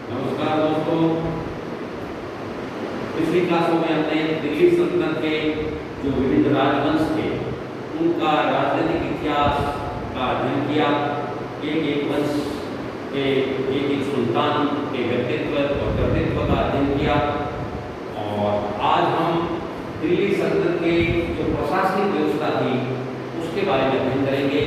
नमस्कार दोस्तों। पिछली क्लासों में हमने दिल्ली सल्तनत के जो विविध राजवंश थे उनका राजनीतिक इतिहास का अध्ययन किया। एक एक वंश के एक एक सुल्तान के व्यक्तित्व और कर्तृत्व का अध्ययन किया। और आज हम दिल्ली सल्तनत के जो प्रशासनिक व्यवस्था थी उसके बारे में अध्ययन करेंगे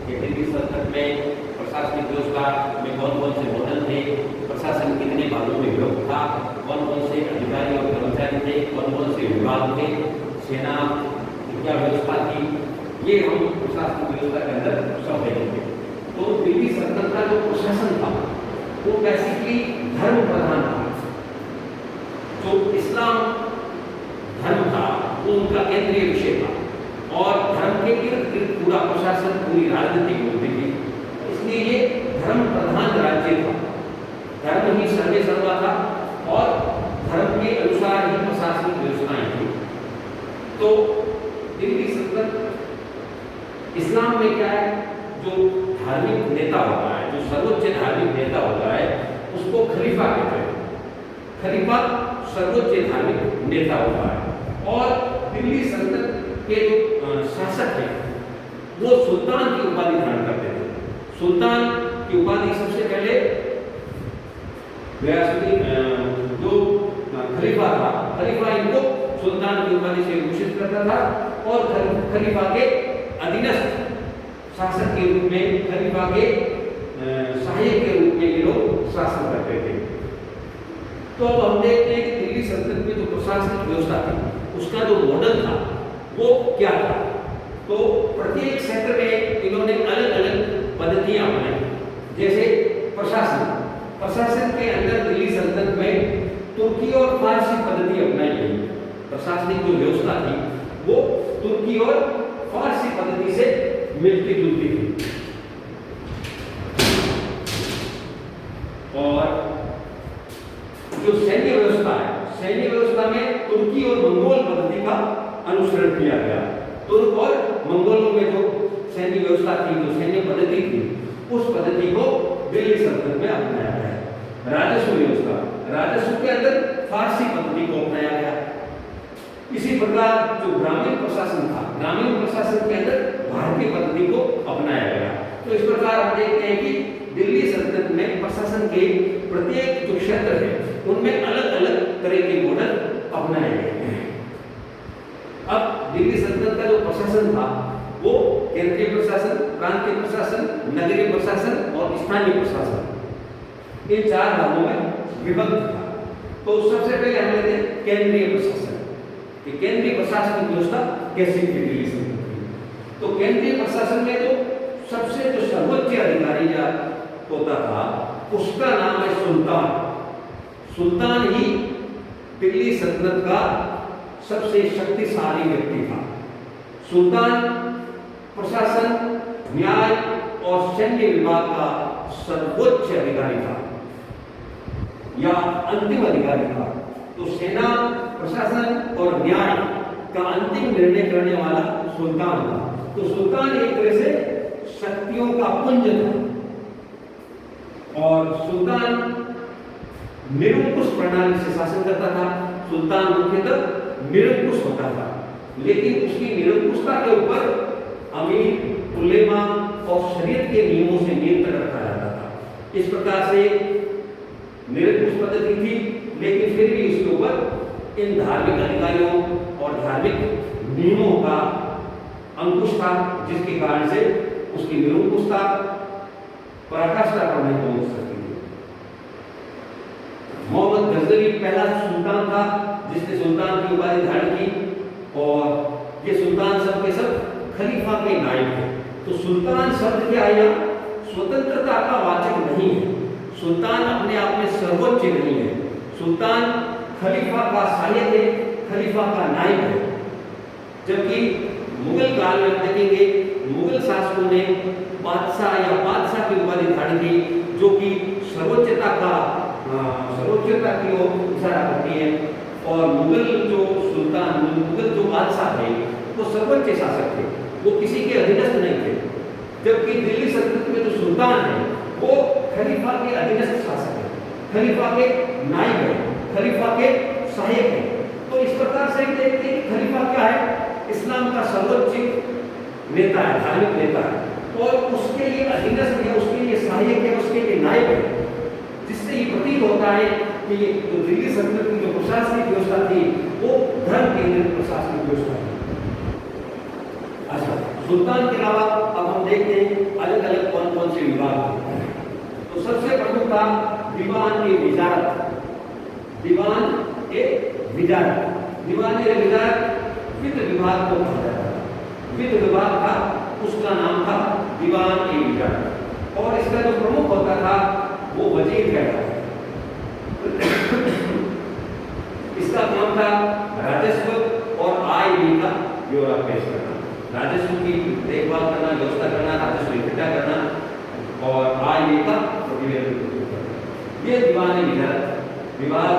कि दिल्ली सल्तनत में प्रशासनिक व्यवस्था में कौन कौन से मॉडल थे, प्रशासन कितने भागों में विभक्त था, कौन कौन से अधिकारी और कर्मचारी थे, कौन कौन से विभाग थे, सेना की क्या व्यवस्था थी, ये हम प्रशासनिक व्यवस्था के अंदर सब देखेंगे। तो दिल्ली सल्तनत का जो प्रशासन था वो बेसिकली धर्म प्रधान था। जो इस्लाम धर्म था वो उनका केंद्रीय विषय था और धर्म के इर्द गिर्द पूरा प्रशासन, पूरी राजनीतिक होती थी। इसलिए ये धर्म प्रधान राज्य था। धर्म ही सर्वे सर्वा था और धर्म के अनुसार ही प्रशासनिक व्यवस्थाएं थी। तो दिल्ली सल्तनत इस्लाम में क्या है, जो धार्मिक नेता होता है, जो सर्वोच्च धार्मिक नेता होता है उसको खलीफा कहते हैं। खलीफा सर्वोच्च धार्मिक नेता होता है। और दिल्ली सल्तनत के जो शासक हैं वो सुल्तान की उपाधि धारण करते थे। सुल्तान की उपाधि सबसे पहले गयासुद्दीन जो खलीफा था, खलीफा इनको सुल्तान की उपाधि से भूषित करता था और खलीफा के अधीनस्थ शासक के रूप में, खलीफा के सहायक के रूप में ये लोग शासन करते थे। तो अब हम देखते हैं कि दिल्ली सल्तनत में जो प्रशासनिक व्यवस्था थी उसका जो मॉडल था वो क्या था। तो प्रत्येक क्षेत्र में इन्होंने अलग अलग पद्धतियां अपनाई। जैसे प्रशासन के अंदर दिल्ली सल्तनत में तुर्की और फारसी पद्धति अपनाई गई। प्रशासनिक जो व्यवस्था थी वो तुर्की और फारसी पद्धति से मिलती जुलती थी। और जो सैन्य व्यवस्था है, सैन्य व्यवस्था में तुर्की और मंगोल पद्धति का अनुसरण किया गया। तुर्क और मंगोलों में जो सैन्य व्यवस्था थी, जो सैन्य पद्धति थी, उस पद्धति को दिल्ली सल्तनत में अपनाया गया। राजस्व व्यवस्था, राजस्व के अंदर फारसी पद्धति को अपनाया गया। इसी प्रकार जो ग्रामीण प्रशासन था, ग्रामीण प्रशासन के अंदर भारतीय पद्धति को अपनाया गया। तो इस प्रकार हम देखते हैं कि दिल्ली सल्तनत में प्रशासन के प्रत्येक जो क्षेत्र है उनमें अलग अलग तरह के मॉडल अपनाए गए हैं। अब दिल्ली सल्तनत का जो प्रशासन था वो केंद्रीय प्रशासन, प्रांतीय प्रशासन, नगरीय प्रशासन और स्थानीय प्रशासन, इन चार भागों में विभक्त था। तो सबसे पहले हम लेते हैं केंद्रीय प्रशासन। केंद्रीय प्रशासन की व्यवस्था कैसी थी दिल्ली सल्तनत की। तो केंद्रीय प्रशासन में तो सबसे जो सर्वोच्च अधिकारी होता था उसका नाम है सुल्तान। सुल्तान ही दिल्ली सल्तनत का सबसे शक्तिशाली व्यक्ति था। सुल्तान प्रशासन, न्याय और सैन्य विभाग का सर्वोच्च अधिकारी था या अंतिम अधिकारी था। तो सेना, प्रशासन और न्याय का अंतिम निर्णय करने वाला सुल्तान था। तो सुल्तान एक तरह से शक्तियों का पुंज था और सुल्तान निरंकुश प्रणाली से शासन करता था। सुल्तान मुख्यतः निरंकुश होता था, लेकिन उसकी निरंकुशता के ऊपर अमीर, उलेमा और शरीयत के नियमों से नियंत्रण रखा जाता था। इस प्रकार से निरंकुश पद्धति थी, लेकिन फिर भी उसके ऊपर इन धार्मिक अधिकारियों और धार्मिक नियमों का अंकुश था, जिसके कारण से उसकी निरंकुशता पराकाष्ठा पर नहीं पहुंच सकती थी। मोहम्मद गजनवी पहला सुल्तान था जिसने सुल्तान की उपाधि धारण की और ये सुल्तान सब के सब खलीफा के नायब थे। तो सुल्तान शब्द क्या है, स्वतंत्रता का वाचक नहीं है। सुल्तान अपने आप में सर्वोच्च नहीं है। सुल्तान खलीफा का सहायक है, खलीफा का नायब है। जबकि मुगल काल में देखेंगे, मुगल शासकों ने बादशाह या बादशाह की उपाधि धारण की, जो कि सर्वोच्चता की ओर इशारा करती है। और मुगल जो सुल्तान, मुगल जो बादशाह थे वो सर्वोच्च शासक थे, वो किसी के अधीनस्थ नहीं थे। जबकि दिल्ली सल्तनत में जो सुल्तान है वो खलीफा के अधीनस्थ शासक है। खलीफा के नायब है, खलीफा के सहायक है। तो इस प्रकार से हम देखते हैं कि खलीफा क्या है, इस्लाम का सर्वोच्च नेता है, धार्मिक नेता है, और उसके लिए अधीनस्थ है, उसके लिए सहायक है, उसके लिए नायब है, जिससे ये प्रतीत होता है कि जो दिल्ली सल्तनत की जो प्रशासनिक व्यवस्था थी वो धर्म केंद्रित प्रशासनिक व्यवस्था थी। अच्छा, सुल्तान के अलावा अब हम देखते हैं अलग अलग कौन कौन से विभाग हैं। तो सबसे प्रमुख था दीवान ए विजारत। दीवान ए विजारत, दीवान ए विजारत वित्त विभाग को कहा जाता था। वित्त विभाग था, उसका नाम था दीवान ए विजारत, और इसका जो प्रमुख होता था वो वजीर कहता था। इसका काम था राजस्व और आय व्यय का ब्यौरा पेश करना, राजस्व की देखभाल करना, व्यवस्था करना, राजस्व इकट्ठा करना और आय व्यय का प्रतिवेदन करना। ये दीवान विजारत विभाग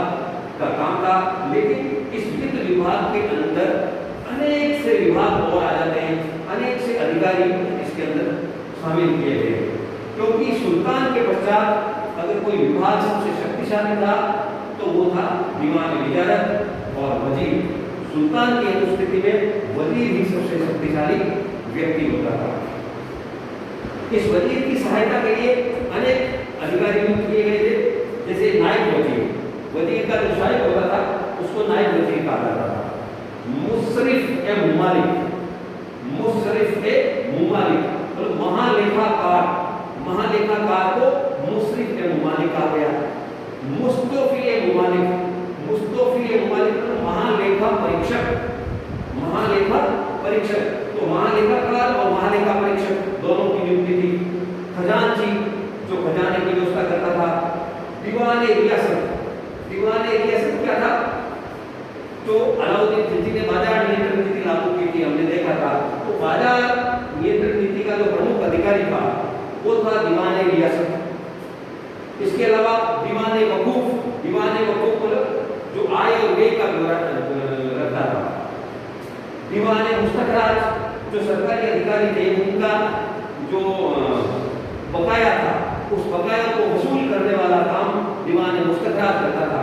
का काम था। लेकिन इस वित्त विभाग के अंदर अनेक से विभाग और आ जाते हैं, अनेक से अधिकारी इसके अंदर शामिल किए गए, क्योंकि सुल्तान के पश्चात अगर कोई विभाग सबसे शक्तिशाली था तो वो था दीवान विजारत और वजीर। सुल्तान की अनुस्थिति में वजीर ही सबसे शक्तिशाली व्यक्ति होता था। इस वजीर की सहायता के लिए अनेक अधिकारी नियुक्त किए गए थे, जैसे नायब वजीर, वजीर का जो सहायक होता था उसको नायब वजीर कहा जाता था। मुशर्रिफ ए मुमालिक, मुशर्रिफ ए मुमालिक मतलब महालेखाकार, महालेखाकार को मुशर्रिफ ए मुमालिक कहा गया। मुस्तौफी ए मुमालिक, मुस्तौफी ए मुमालिक मतलब महालेखा परीक्षक, महालेखा परीक्षक। तो महालेखाकार और महालेखा परीक्षक दोनों की नियुक्ति थी। खजांची जो खजाने की व्यवस्था करता था। दीवान ए रियासत, दीवान ए रियासत क्या था, तो अलाउद्दीन खिलजी ने बाजार नियंत्रण नीति लागू की थी, हमने देखा था। तो बाजार नियंत्रण नीति का जो प्रमुख अधिकारी था वो था दीवान ए रियासत। इसके अलावा दीवान ए वकूफ, दीवान ए वकूफ जो आय और व्यय का ब्यौरा रखता था। दीवान ए मुस्तखराज जो सरकारी अधिकारी थे, उनका जो बकाया था उस बकाया को वसूल करने वाला काम दीवान ए मुस्तखराज करता था।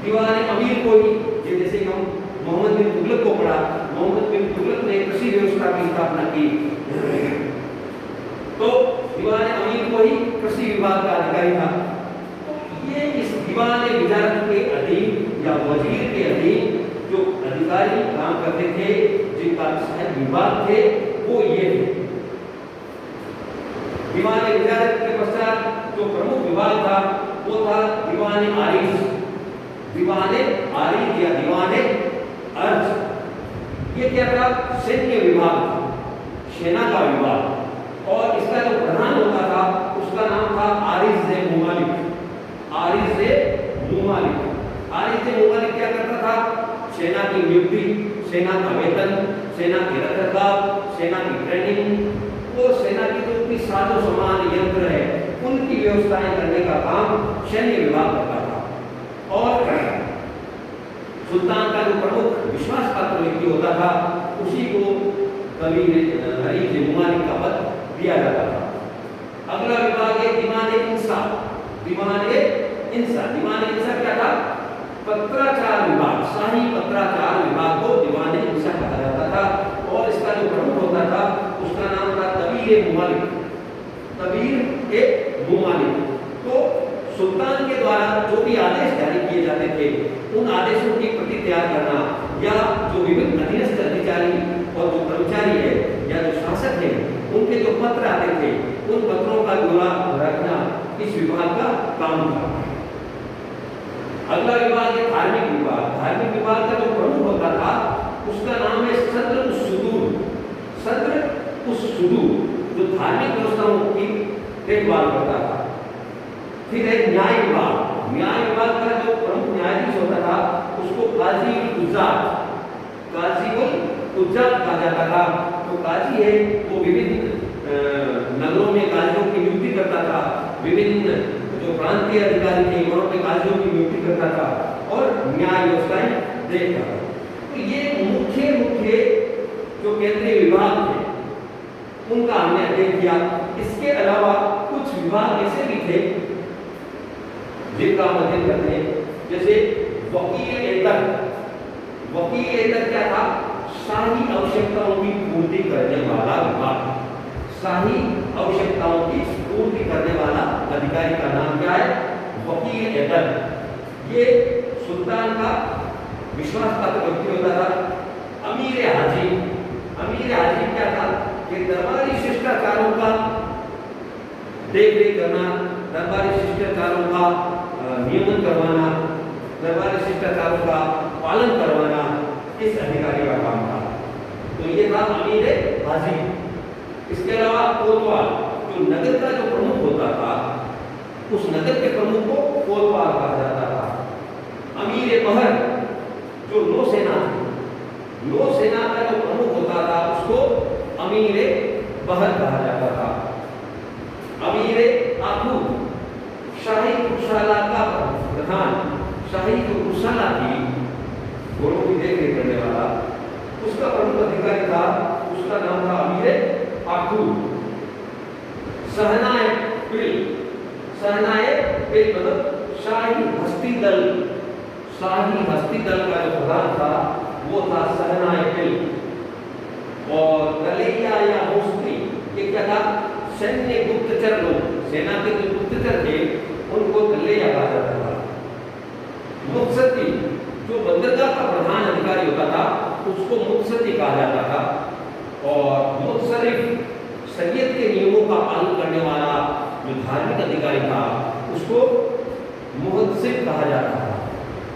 दीवान ए अमीर को ही, जैसे हम मोहम्मद बिन तुगलक को पढ़ा, मोहम्मद बिन तुगलक ने कृषि व्यवस्था की स्थापना की, तो दीवान ए अमीर को ही कृषि विभाग का अधिकारी था। तो ये इस दीवान ए विजारत के अधीन या वजीर के अधीन जो अधिकारी काम करते थे, जिनका सहायक विभाग थे, वो ये थे। दीवान ए विजारत के पश्चात जो प्रमुख विभाग था वो था दीवान ए आरिज, दीवान ए आरिज या दीवान ए अर्ज। ये क्या था, सैन्य विभाग, सेना का विभाग, और इसका जो प्रधान होता था उसका नाम था आरिज ए मुमालिक, आरिज ए मुमालिक। आरिज ए मुमालिक क्या करता था, सेना की नियुक्ति, सेना का वेतन, सेना के रखरखाव, सेना की ट्रेनिंग और सेना की जो भी साजो सामान यंत्र है उनकी व्यवस्थाएं करने का काम सैन्य विभाग करता था। और सुल्तान का जो प्रमुख विश्वास पात्र व्यक्ति होता था उसी को कभी आरिज ए मुमालिक का पद दिया जाता था। अगला विभाग है दीवान ए इंसा, दीवान ए इंसा। दीवान ए इंसा क्या था, पत्राचार विभाग, शाही पत्राचार विभाग को दीवान ए इंसा कहा जाता था। और इसका जो प्रमुख होता था उसका नाम था तबीर ए मुमालिक, तबीर ए मुमालिक। तो सुल्तान के द्वारा जो भी आदेश जारी किए जाते थे उन आदेशों की प्रति तैयार करना, या जो विभिन्न अधीनस्थ अधिकारी और जो कर्मचारी है या जो शासक है उनके जो पत्र आते थे उन पत्रों का ब्यौरा रखना इस विभाग का काम था। अगला विभाग है धार्मिक विभाग। धार्मिक विभाग का जो प्रमुख होता था उसका नाम है सद्र उस सुदूर, सद्र उस सुदूर, जो धार्मिक व्यवस्थाओं की देखभाल करता था। फिर है न्याय विभाग। न्याय विभाग का जो प्रमुख न्यायाधीश होता था उसको काजी उल कुज्जात, काजी उल कुज्जात कहा जाता था। तो काजी है वो विभिन्न नगरों में काजियों की नियुक्ति करता था, विभिन्न जो प्रांतीय अधिकारी थे वहां पे काजियों की नियुक्ति करता था और न्याय व्यवस्थाएं देखता था। तो ये मुख्य मुख्य जो केंद्रीय विभाग थे उनका हमने अध्ययन किया। इसके अलावा कुछ विभाग ऐसे भी थे जिनका हम अध्ययन करते हैं। जैसे वकील-ए-दर क्या था? शाही आवश्यकताओं की पूर्ति करने वाला विभाग। शाही आवश्यकताओं की पूर्ति करने वाला अधिकारी का नाम क्या है? वकील-ए-दर। ये सुल्तान का विश्वास पात्र व्यक्ति होता था। अमीर-ए-हाजिम क्या था? कि दरबारी शिष्टाचारों का देख-रेख करना, दरबारी शिष्टाचारों का नियमन करवाना, दरबारी शिष्टाचारों का पालन करवाना इस अधिकारी का काम था। तो ये था अमीर-ए-हाजिम। इसके अलावा कोतवाल, जो नगर का जो प्रमुख होता था, उस नगर के प्रमुख को कोतवाल कहा जाता था। अमीर-ए-बहर, जो नौसेना का जो प्रमुख होता था, उसको अमीर-ए-बहर कहा जाता था। अमीर-ए-आखू, शाही कुशाला का प्रधान, शाही जो कुशाला थी घोड़ों की देखरेख करने वाला, उसका प्रमुख अधिकारी था, उसका नाम था अमीर-ए-आखू। सहनाए-पिल मतलब शाही हस्ती दल का जो प्रधान था वो था सहनाए-पिल। और कलैया या होस्त्री, ये क्या था? सैन्य गुप्तचर लोग, सेना के जो गुप्तचर थे उनको कलैया कहा जाता था। मुत्सद्दी, जो बंदरगाह का प्रधान अधिकारी होता था उसको मुत्सद्दी कहा जाता था। और मुत्सरिफ, शरीयत के नियमों का पालन करने वाला जो धार्मिक अधिकारी था उसको मुहद्दिस कहा जाता था।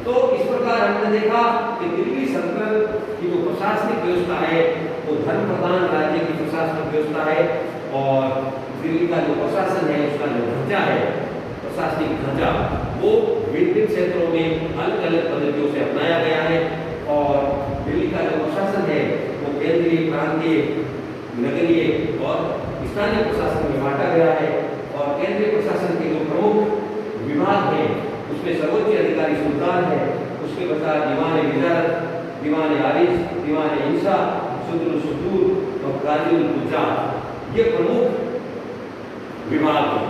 तो इस प्रकार हमने देखा कि दिल्ली सल्तनत की जो प्रशासनिक व्यवस्था है वो धर्म प्रधान राज्य की प्रशासनिक व्यवस्था है। और दिल्ली का जो प्रशासन है, उसका जो ढांचा है, प्रशासनिक ढांचा, वो विभिन्न क्षेत्रों में अलग अलग पद्धतियों से अपनाया गया है। और दिल्ली का जो प्रशासन है वो केंद्रीय, प्रांतीय, नगरीय और स्थानीय प्रशासन में बांटा गया है। और केंद्रीय प्रशासन के जो प्रमुख विभाग हैं उसमें सर्वोच्च अधिकारी सुल्तान है, उसके पश्चात दीवान-ए-विजारत, दीवान-ए-आरिज, दीवान-ए-इंशा, सुदुल-सुदूर और काजी-उल-हुज्जात, ये प्रमुख विभाग हैं।